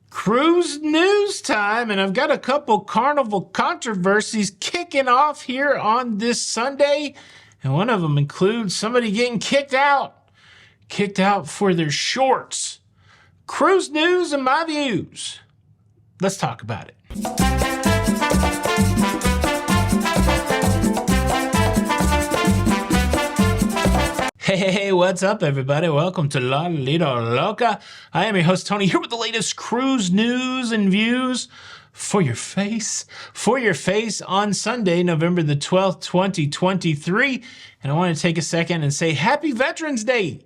Cruise news time, and I've got a couple Carnival controversies kicking off here on this Sunday, and one of them includes somebody getting kicked out for their shorts. Cruise news and my views. Let's talk about it. Hey, what's up, everybody? Welcome to La Lido Loca. I am your host, Tony, here with the latest cruise news and views for your face. On Sunday, November the 12th, 2023. And I want to take a second and say Happy Veterans Day.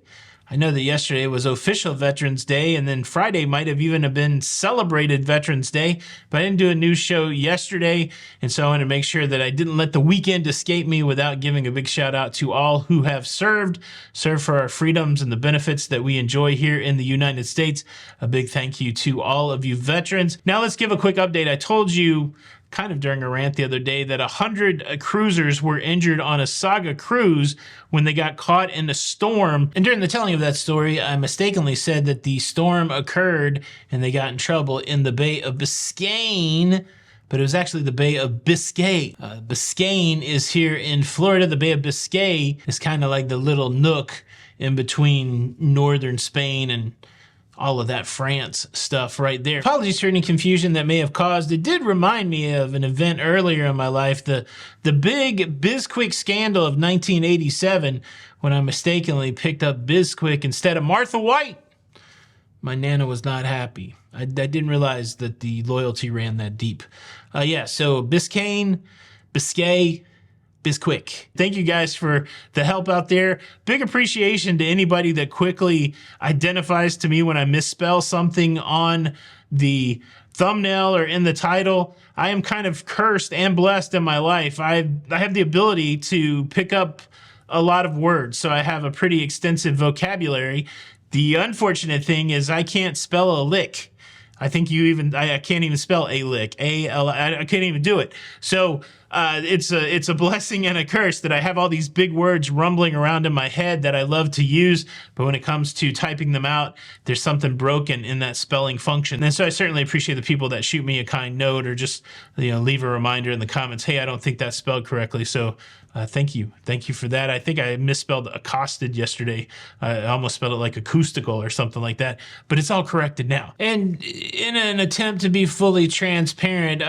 I know that yesterday was official Veterans Day, and then Friday might have even been celebrated Veterans Day, but I didn't do a news show yesterday, and so I wanted to make sure that I didn't let the weekend escape me without giving a big shout out to all who have served for our freedoms and the benefits that we enjoy here in the United States. A big thank you to all of you veterans. Now let's give a quick update. I told you kind of during a rant the other day that 100 cruisers were injured on a Saga cruise when they got caught in a storm. And during the telling of that story, I mistakenly said that the storm occurred and they got in trouble in the Bay of Biscayne, but it was actually the Bay of Biscay. Biscayne is here in Florida. The Bay of Biscay is kind of like the little nook in between northern Spain and all of that France stuff right there. Apologies for any confusion that may have caused. It did remind me of an event earlier in my life, the big Bisquick scandal of 1987, when I mistakenly picked up Bisquick instead of Martha White. My Nana was not happy. I didn't realize that the loyalty ran that deep. So Biscayne, Biscay, Bisquick. Thank you guys for the help out there. Big appreciation to anybody that quickly identifies to me when I misspell something on the thumbnail or in the title. I am kind of cursed and blessed in my life. I have the ability to pick up a lot of words, so I have a pretty extensive vocabulary. The unfortunate thing is I can't spell a lick. I think I can't even spell a lick. I can't even do it. So it's a blessing and a curse that I have all these big words rumbling around in my head that I love to use, but when it comes to typing them out, there's something broken in that spelling function. And so I certainly appreciate the people that shoot me a kind note or just leave a reminder in the comments, hey, I don't think that's spelled correctly. So thank you for that. I think I misspelled accosted yesterday. I almost spelled it like acoustical or something like that, but it's all corrected now. And in an attempt to be fully transparent,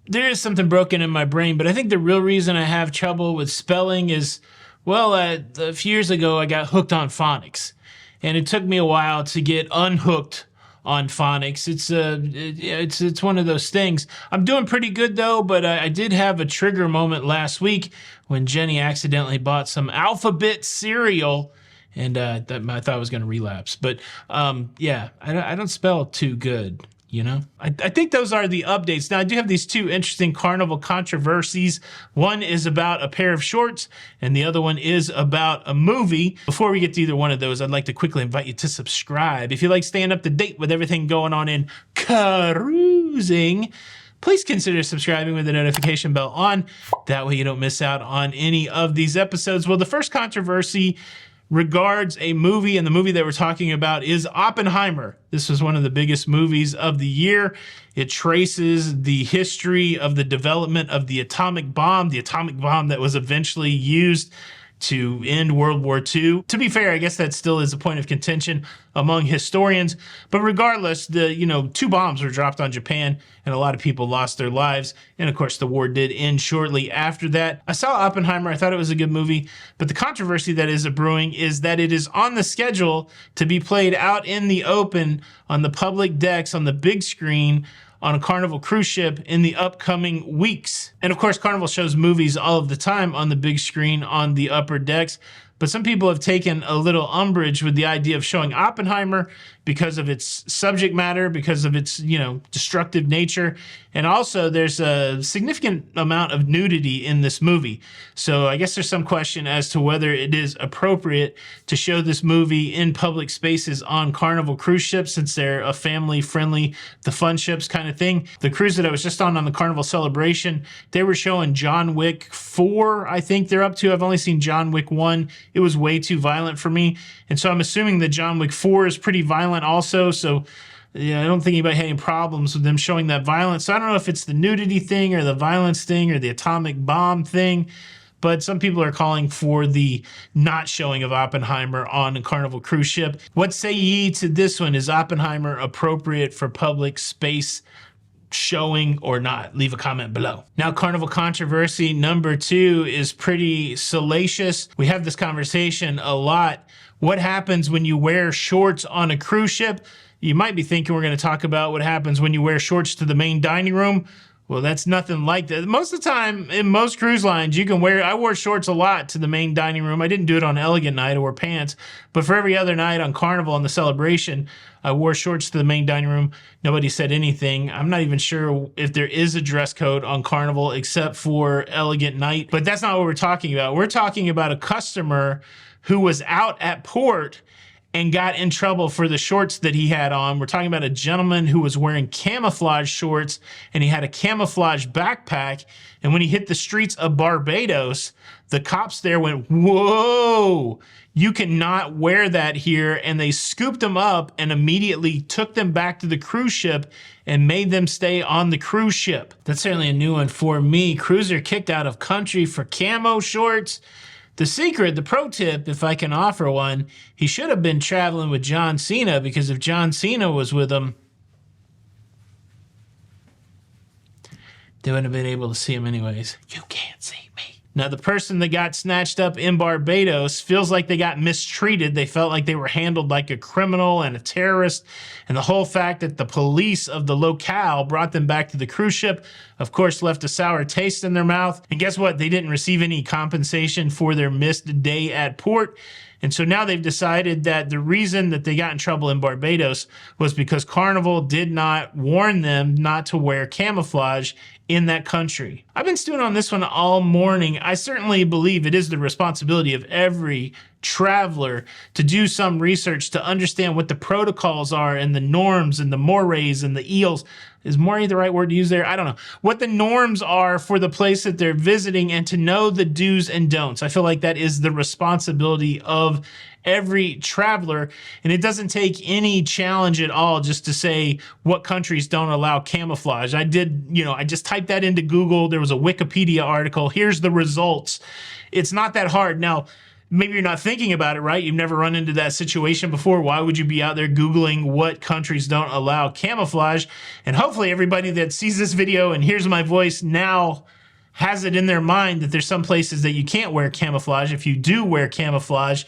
there is something broken in my brain, but I think the real reason I have trouble with spelling is, a few years ago, I got hooked on phonics, and it took me a while to get unhooked on phonics. It's one of those things. I'm doing pretty good though, but I did have a trigger moment last week when Jenny accidentally bought some alphabet cereal, and I thought I was going to relapse. But I don't spell too good. I think those are the updates. Now, I do have these two interesting Carnival controversies. One is about a pair of shorts, and the other one is about a movie. Before we get to either one of those, I'd like to quickly invite you to subscribe. If you like staying up to date with everything going on in cruising, please consider subscribing with the notification bell on. That way you don't miss out on any of these episodes. Well, the first controversy regards a movie, and the movie that we're talking about is Oppenheimer. This was one of the biggest movies of the year. It traces the history of the development of the atomic bomb that was eventually used to end World War II. To be fair, I guess that still is a point of contention among historians, but regardless, the two bombs were dropped on Japan and a lot of people lost their lives, and of course the war did end shortly after that. I saw Oppenheimer, I thought it was a good movie, but the controversy that is brewing is that it is on the schedule to be played out in the open on the public decks on the big screen on a Carnival cruise ship in the upcoming weeks. And of course, Carnival shows movies all of the time on the big screen on the upper decks, but some people have taken a little umbrage with the idea of showing Oppenheimer because of its subject matter, because of its, destructive nature. And also there's a significant amount of nudity in this movie. So I guess there's some question as to whether it is appropriate to show this movie in public spaces on Carnival cruise ships, since they're a family-friendly, the fun ships kind of thing. The cruise that I was just on the Carnival Celebration, they were showing John Wick 4, I think they're up to. I've only seen John Wick 1. It was way too violent for me. And so I'm assuming that John Wick 4 is pretty violent also. So I don't think anybody had any problems with them showing that violence. So I don't know if it's the nudity thing or the violence thing or the atomic bomb thing, but some people are calling for the not showing of Oppenheimer on a Carnival cruise ship. What say ye to this one? Is Oppenheimer appropriate for public space showing or not? Leave a comment below. Now, Carnival controversy number 2 is pretty salacious. We have this conversation a lot. What happens when you wear shorts on a cruise ship? You might be thinking we're going to talk about what happens when you wear shorts to the main dining room. Well, that's nothing like that. Most of the time, in most cruise lines, you can wear, I wore shorts a lot to the main dining room. I didn't do it on Elegant Night, I wore pants. But for every other night on Carnival on the Celebration, I wore shorts to the main dining room. Nobody said anything. I'm not even sure if there is a dress code on Carnival except for Elegant Night. But that's not what we're talking about. We're talking about a customer who was out at port and got in trouble for the shorts that he had on. We're talking about a gentleman who was wearing camouflage shorts and he had a camouflage backpack. And when he hit the streets of Barbados, the cops there went, whoa, you cannot wear that here. And they scooped him up and immediately took them back to the cruise ship and made them stay on the cruise ship. That's certainly a new one for me. Cruiser kicked out of country for camo shorts. The secret, the pro tip, if I can offer one, he should have been traveling with John Cena, because if John Cena was with him, they wouldn't have been able to see him anyways. You can't see me. Now, the person that got snatched up in Barbados feels like they got mistreated. They felt like they were handled like a criminal and a terrorist. And the whole fact that the police of the locale brought them back to the cruise ship, of course, left a sour taste in their mouth. And guess what? They didn't receive any compensation for their missed day at port. And so now they've decided that the reason that they got in trouble in Barbados was because Carnival did not warn them not to wear camouflage in that country. I've been stewing on this one all morning. I certainly believe it is the responsibility of every traveler to do some research to understand what the protocols are and the norms and the mores and the eels. Is more the right word to use there? I don't know. What the norms are for the place that they're visiting and to know the do's and don'ts. I feel like that is the responsibility of every traveler, and it doesn't take any challenge at all just to say what countries don't allow camouflage. I just typed that into Google. There was a Wikipedia article. Here's the results. It's not that hard. Now, maybe you're not thinking about it, right? You've never run into that situation before. Why would you be out there Googling what countries don't allow camouflage? And hopefully everybody that sees this video and hears my voice now has it in their mind that there's some places that you can't wear camouflage if you do wear camouflage.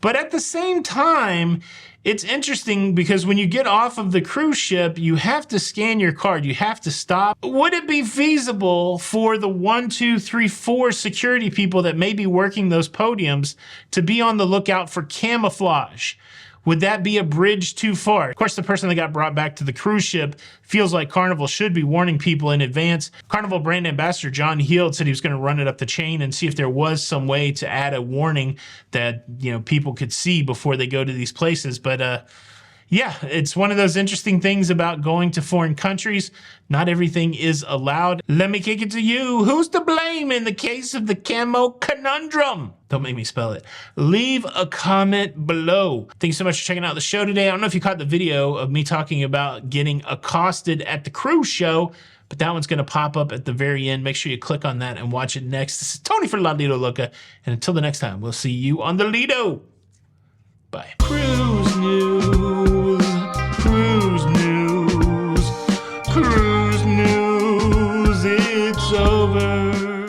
But at the same time, it's interesting because when you get off of the cruise ship, you have to scan your card. You have to stop. Would it be feasible for the 1, 2, 3, 4 security people that may be working those podiums to be on the lookout for camouflage? Would that be a bridge too far? Of course, the person that got brought back to the cruise ship feels like Carnival should be warning people in advance. Carnival brand ambassador John Heald said he was going to run it up the chain and see if there was some way to add a warning that, people could see before they go to these places. But yeah, it's one of those interesting things about going to foreign countries. Not everything is allowed. Let me kick it to you. Who's to blame in the case of the camo conundrum? Don't make me spell it. Leave a comment below. Thanks so much for checking out the show today. I don't know if you caught the video of me talking about getting accosted at the cruise show, but that one's going to pop up at the very end. Make sure you click on that and watch it next. This is Tony for La Lido Loca, and until the next time, we'll see you on the Lido. Bye. Cruise news, cruise news, cruise news, it's over.